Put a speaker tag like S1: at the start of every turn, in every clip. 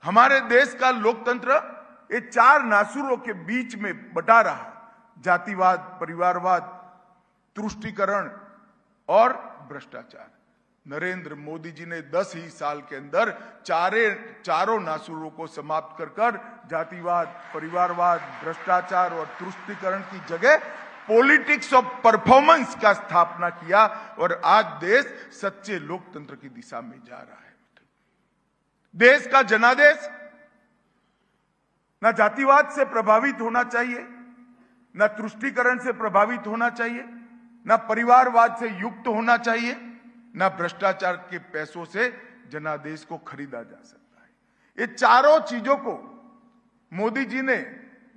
S1: हमारे देश का लोकतंत्र ये चार नासुरों के बीच में बटा रहा है, जातिवाद, परिवारवाद, तुष्टीकरण और भ्रष्टाचार। नरेंद्र मोदी जी ने 10 ही साल के अंदर चारों नासुरों को समाप्त कर जातिवाद, परिवारवाद, भ्रष्टाचार और तुष्टीकरण की जगह पॉलिटिक्स ऑफ परफॉर्मेंस का स्थापना किया और आज देश सच्चे लोकतंत्र की दिशा में जा रहा है। देश का जनादेश न जातिवाद से प्रभावित होना चाहिए, न तुष्टीकरण से प्रभावित होना चाहिए, न परिवारवाद से युक्त होना चाहिए, न भ्रष्टाचार के पैसों से जनादेश को खरीदा जा सकता है। ये चारों चीजों को मोदी जी ने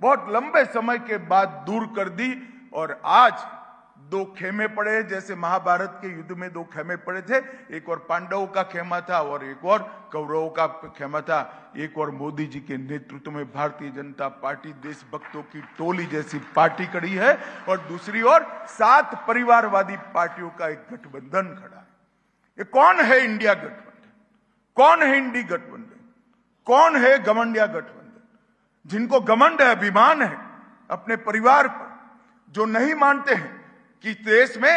S1: बहुत लंबे समय के बाद दूर कर दी और आज दो खेमे पड़े, जैसे महाभारत के युद्ध में दो खेमे पड़े थे, एक और पांडवों का खेमा था और एक और कौरवों का खेमा था। एक और मोदी जी के नेतृत्व में भारतीय जनता पार्टी देशभक्तों की टोली जैसी पार्टी खड़ी है और दूसरी ओर 7 परिवारवादी पार्टियों का एक गठबंधन खड़ा है। ये कौन है इंडिया गठबंधन? कौन है इंडी गठबंधन? कौन है घमंडिया गठबंधन? जिनको घमंड है, अभिमान है अपने परिवार पर, जो नहीं मानते हैं कि देश में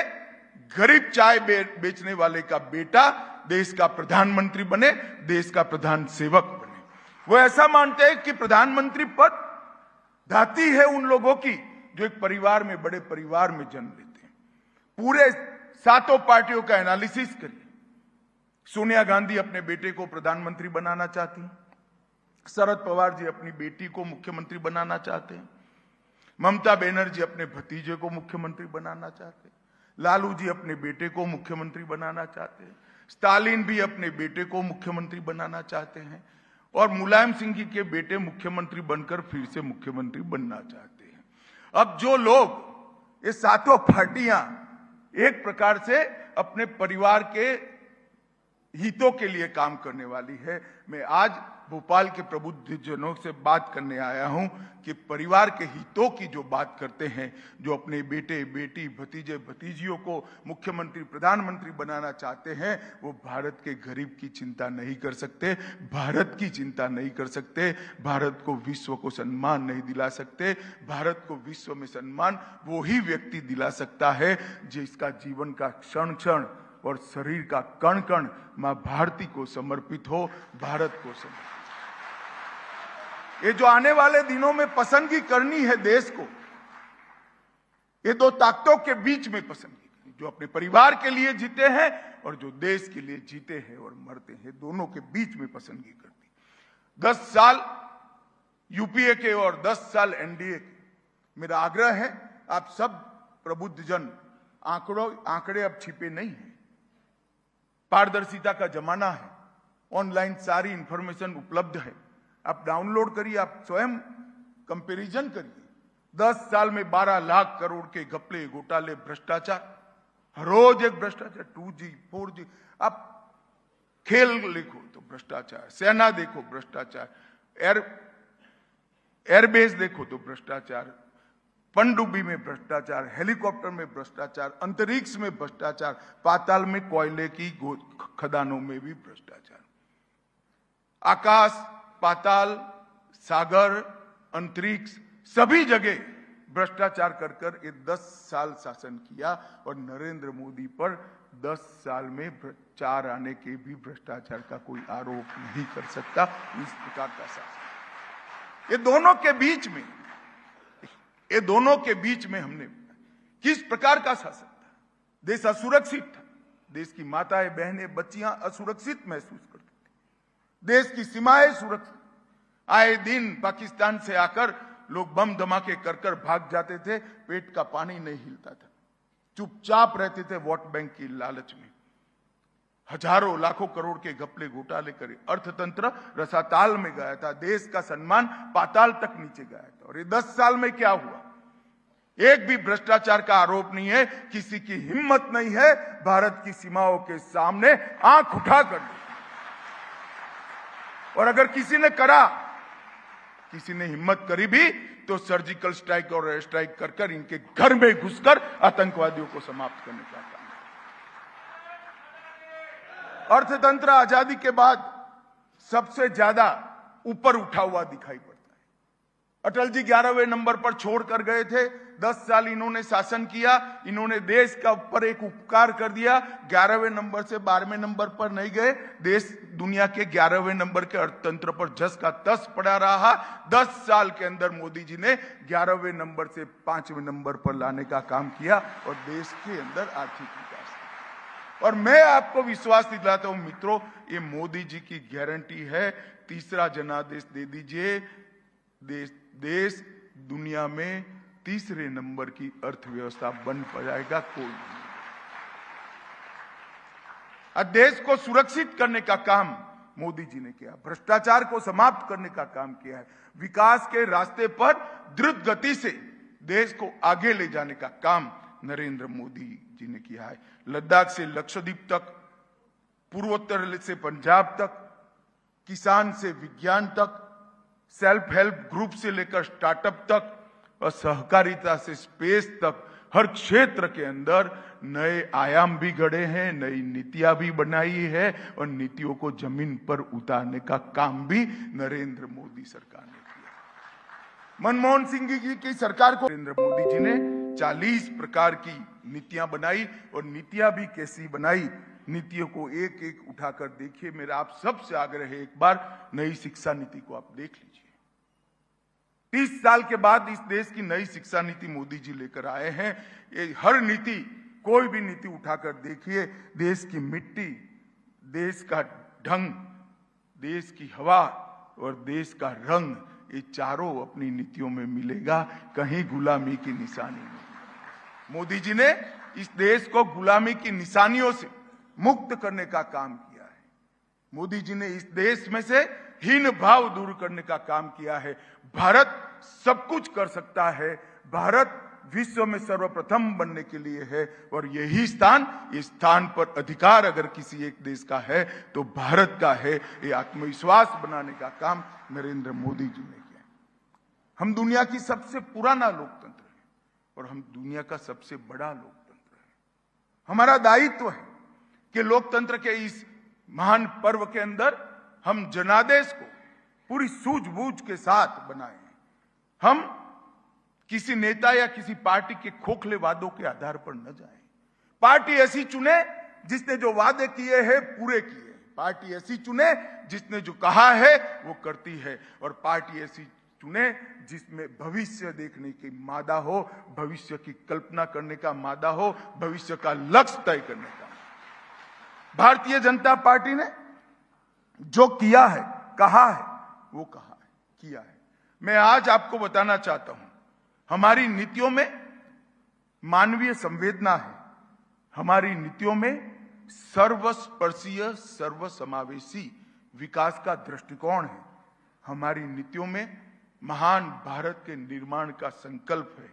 S1: गरीब चाय बेचने वाले का बेटा देश का प्रधानमंत्री बने, देश का प्रधान सेवक बने। वो ऐसा मानते हैं कि प्रधानमंत्री पद धाती है उन लोगों की जो एक परिवार में, बड़े परिवार में जन्म लेते हैं। पूरे 7 पार्टियों का एनालिसिस करिए। सोनिया गांधी अपने बेटे को प्रधानमंत्री बनाना चाहती हैं, शरद पवार जी अपनी बेटी को मुख्यमंत्री बनाना चाहते हैं, ममता बनर्जी अपने भतीजे को मुख्यमंत्री बनाना चाहते हैं, लालू जी अपने बेटे को मुख्यमंत्री बनाना चाहते हैं, स्टालिन भी अपने बेटे को मुख्यमंत्री बनाना चाहते हैं और मुलायम सिंह जी के बेटे मुख्यमंत्री बनकर फिर से मुख्यमंत्री बनना चाहते हैं। अब जो लोग, ये 7 पार्टियां एक प्रकार से अपने परिवार के हितों के लिए काम करने वाली है। मैं आज भोपाल के प्रबुद्धजनों से बात करने आया हूं कि परिवार के हितों की जो बात करते हैं, जो अपने बेटे, बेटी, भतीजे, भतीजियों को मुख्यमंत्री, प्रधानमंत्री बनाना चाहते हैं, वो भारत के गरीब की चिंता नहीं कर सकते, भारत की चिंता नहीं कर सकते, भारत को विश्व को सम्मान नहीं दिला सकते। भारत को विश्व में सम्मान वो ही व्यक्ति दिला सकता है जिसका जीवन का क्षण क्षण और शरीर का कण कण मां भारती को समर्पित हो, भारत को समर्पित। ये जो आने वाले दिनों में पसंदगी करनी है देश को, ये 2 ताकतों के बीच में पसंदगी करनी, जो अपने परिवार के लिए जीते हैं और जो देश के लिए जीते हैं और मरते हैं, दोनों के बीच में पसंदगी करनी। 10 साल यूपीए के और 10 साल एनडीए के। मेरा आग्रह है, आप सब प्रबुद्धजन, आंकड़े अब छिपे नहीं हैं, पारदर्शिता का जमाना है, ऑनलाइन सारी इंफॉर्मेशन उपलब्ध है, आप डाउनलोड करिए, आप स्वयं कंपैरिजन करिए। 10 साल में 12 लाख करोड़ के घपले, घोटाले, भ्रष्टाचार, रोज एक भ्रष्टाचार, 2G, 4G। आप खेल देखो तो भ्रष्टाचार, सेना देखो भ्रष्टाचार, एयरबेस देखो तो भ्रष्टाचार, पनडुब्बी में भ्रष्टाचार, हेलीकॉप्टर में भ्रष्टाचार, अंतरिक्ष में भ्रष्टाचार, पाताल में कोयले की खदानों में भी भ्रष्टाचार। आकाश, पाताल, सागर, अंतरिक्ष, सभी जगह भ्रष्टाचार कर ये 10 साल शासन किया और नरेंद्र मोदी पर 10 साल में 4 आने के भी भ्रष्टाचार का कोई आरोप नहीं कर सकता। इस प्रकार का शासन, ये दोनों के बीच में हमने किस प्रकार का शासन था। देश असुरक्षित था, देश की माताएं, बहनें, बच्चियां असुरक्षित महसूस करती थी, देश की सीमाएं सुरक्षित। आए दिन पाकिस्तान से आकर लोग बम धमाके कर भाग जाते थे, पेट का पानी नहीं हिलता था, चुपचाप रहते थे वोट बैंक की लालच में। हजारों लाखों करोड़ के घपले घोटाले करे, अर्थतंत्र रसाताल में गया था, देश का सम्मान पाताल तक नीचे गया था। और ये 10 साल में क्या हुआ? एक भी भ्रष्टाचार का आरोप नहीं है, किसी की हिम्मत नहीं है भारत की सीमाओं के सामने आंख उठाकर। और अगर किसी ने हिम्मत करी भी तो सर्जिकल स्ट्राइक और एयर स्ट्राइक कर इनके घर में घुसकर आतंकवादियों को समाप्त करने का काम। अर्थतंत्र आजादी के बाद सबसे ज्यादा ऊपर उठा हुआ दिखाई पड़ता है। अटल जी 11वें नंबर पर छोड़कर गए थे। 10 साल इन्होंने शासन किया, इन्होंने देश का ऊपर एक उपकार कर दिया। 11वें नंबर से 12वें नंबर पर नहीं गए, देश दुनिया के 11वें नंबर के अर्थतंत्र पर जस का तस पड़ा रहा। 10 साल के अंदर मोदी जी ने 11वें नंबर से 5वें नंबर पर लाने का काम किया और देश के अंदर आर्थिक विकास। और मैं आपको विश्वास दिलाता हूं मित्रों, ये मोदी जी की गारंटी है। तीसरा जनादेश दे दीजिए, देश दुनिया में तीसरे नंबर की अर्थव्यवस्था बन पाएगा। कोई नहीं। देश को सुरक्षित करने का काम मोदी जी ने किया, भ्रष्टाचार को समाप्त करने का काम किया है, विकास के रास्ते पर द्रुत गति से देश को आगे ले जाने का काम नरेंद्र मोदी जी ने किया है। लद्दाख से लक्षद्वीप तक, पूर्वोत्तर से पंजाब तक, किसान से विज्ञान तक, सेल्फ हेल्प ग्रुप से लेकर स्टार्टअप तक और सहकारिता से स्पेस तक, हर क्षेत्र के अंदर नए आयाम भी गढ़े हैं, नई नीतियां भी बनाई है और नीतियों को जमीन पर उतारने का काम भी नरेंद्र मोदी सरकार ने किया। मनमोहन सिंह जी की सरकार को नरेंद्र मोदी जी ने 40 प्रकार की नीतियां बनाई और नीतियां भी कैसी बनाई, नीतियों को एक एक उठाकर देखिए। मेरा आप सबसे आग्रह है, एक बार नई शिक्षा नीति को आप देख लीजिए। 30 साल के बाद इस देश की नई शिक्षा नीति मोदी जी लेकर आए हैं। ये हर नीति, कोई भी नीति उठाकर देखिए, देश की मिट्टी, देश का ढंग, देश की हवा और देश का रंग, ये चारों अपनी नीतियों में मिलेगा। कहीं गुलामी की निशानी नहीं। मोदी जी ने इस देश को गुलामी की निशानियों से मुक्त करने का काम किया है। मोदी जी ने इस देश में से हीन भाव दूर करने का काम किया है। भारत सब कुछ कर सकता है, भारत विश्व में सर्वप्रथम बनने के लिए है और यही स्थान, इस स्थान पर अधिकार अगर किसी एक देश का है तो भारत का है। ये आत्मविश्वास बनाने का काम नरेंद्र मोदी जी ने किया। हम दुनिया की सबसे पुराना लोकतंत्र है और हम दुनिया का सबसे बड़ा लोकतंत्र है। हमारा दायित्व है कि लोकतंत्र के इस महान पर्व के अंदर हम जनादेश को पूरी सूझबूझ के साथ बनाएं। हम किसी नेता या किसी पार्टी के खोखले वादों के आधार पर न जाएं। पार्टी ऐसी चुने जिसने जो वादे किए हैं पूरे किए। पार्टी ऐसी चुने जिसने जो कहा है वो करती है और पार्टी ऐसी चुने जिसमें भविष्य देखने की मादा हो, भविष्य की कल्पना करने का मादा हो, भविष्य का लक्ष्य तय करने का। भारतीय जनता पार्टी ने जो किया है, कहा है, वो कहा है, किया है। मैं आज आपको बताना चाहता हूं, हमारी नीतियों में मानवीय संवेदना है, हमारी नीतियों में सर्वस्पर्शीय सर्वसमावेशी विकास का दृष्टिकोण है, हमारी नीतियों में महान भारत के निर्माण का संकल्प है,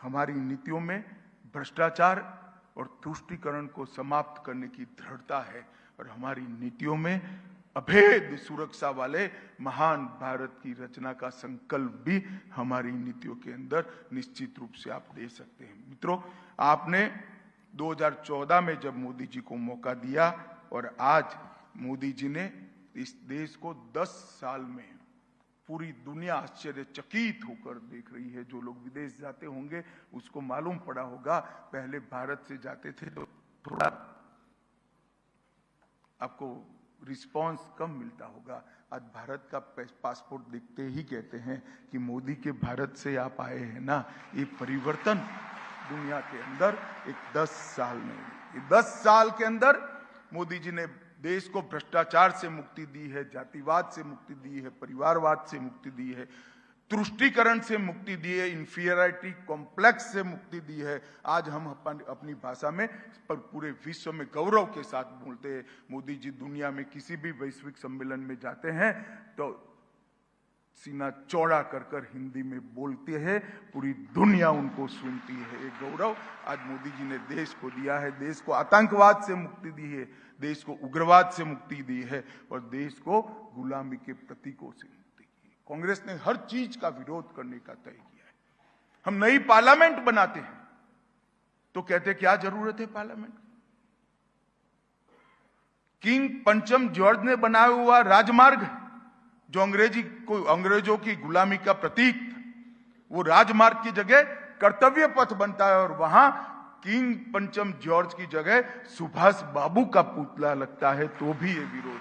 S1: हमारी नीतियों में भ्रष्टाचार और तुष्टीकरण को समाप्त करने की दृढ़ता है और हमारी नीतियों में अभेद सुरक्षा वाले महान भारत की रचना का संकल्प भी हमारी नीतियों के अंदर निश्चित रूप से आप दे सकते हैं। मित्रों, आपने 2014 में जब मोदी जी को मौका दिया और आज मोदी जी ने इस देश को 10 साल में पूरी दुनिया आश्चर्यचकित होकर देख रही है। जो लोग विदेश जाते होंगे उसको मालूम पड़ा होगा, पहले भारत से जाते थे तो थोड़ा आपको रिस्पांस कम मिलता होगा। आज भारत का पासपोर्ट दिखते ही कहते हैं कि मोदी के भारत से आप आए हैं ना। ये परिवर्तन दुनिया के अंदर एक 10 साल में, ये 10 साल के अंदर मोदी जी ने देश को भ्रष्टाचार से मुक्ति दी है, जातिवाद से मुक्ति दी है, परिवारवाद से मुक्ति दी है, तुष्टीकरण से मुक्ति दी है, इंफीरियरिटी कॉम्प्लेक्स से मुक्ति दी है। आज हम अपनी भाषा में पूरे विश्व में गौरव के साथ बोलते हैं। मोदी जी दुनिया में किसी भी वैश्विक सम्मेलन में जाते हैं तो सीना चौड़ा कर कर हिंदी में बोलते हैं, पूरी दुनिया उनको सुनती है। ये गौरव आज मोदी जी ने देश को दिया है। देश को आतंकवाद से मुक्ति दी है, देश को उग्रवाद से मुक्ति दी है और देश को गुलामी के प्रतीकों से मुक्ति की। कांग्रेस ने हर चीज का विरोध करने का तय किया है। हम नई पार्लियामेंट बनाते हैं तो कहते क्या जरूरत है पार्लियामेंट? किंग पंचम जॉर्ज ने बनाया हुआ राजमार्ग है, जो अंग्रेजों की गुलामी का प्रतीक था, वो राजमार्ग की जगह कर्तव्य पथ बनता है और वहां किंग पंचम जॉर्ज की जगह सुभाष बाबू का पुतला लगता है, तो भी ये विरोध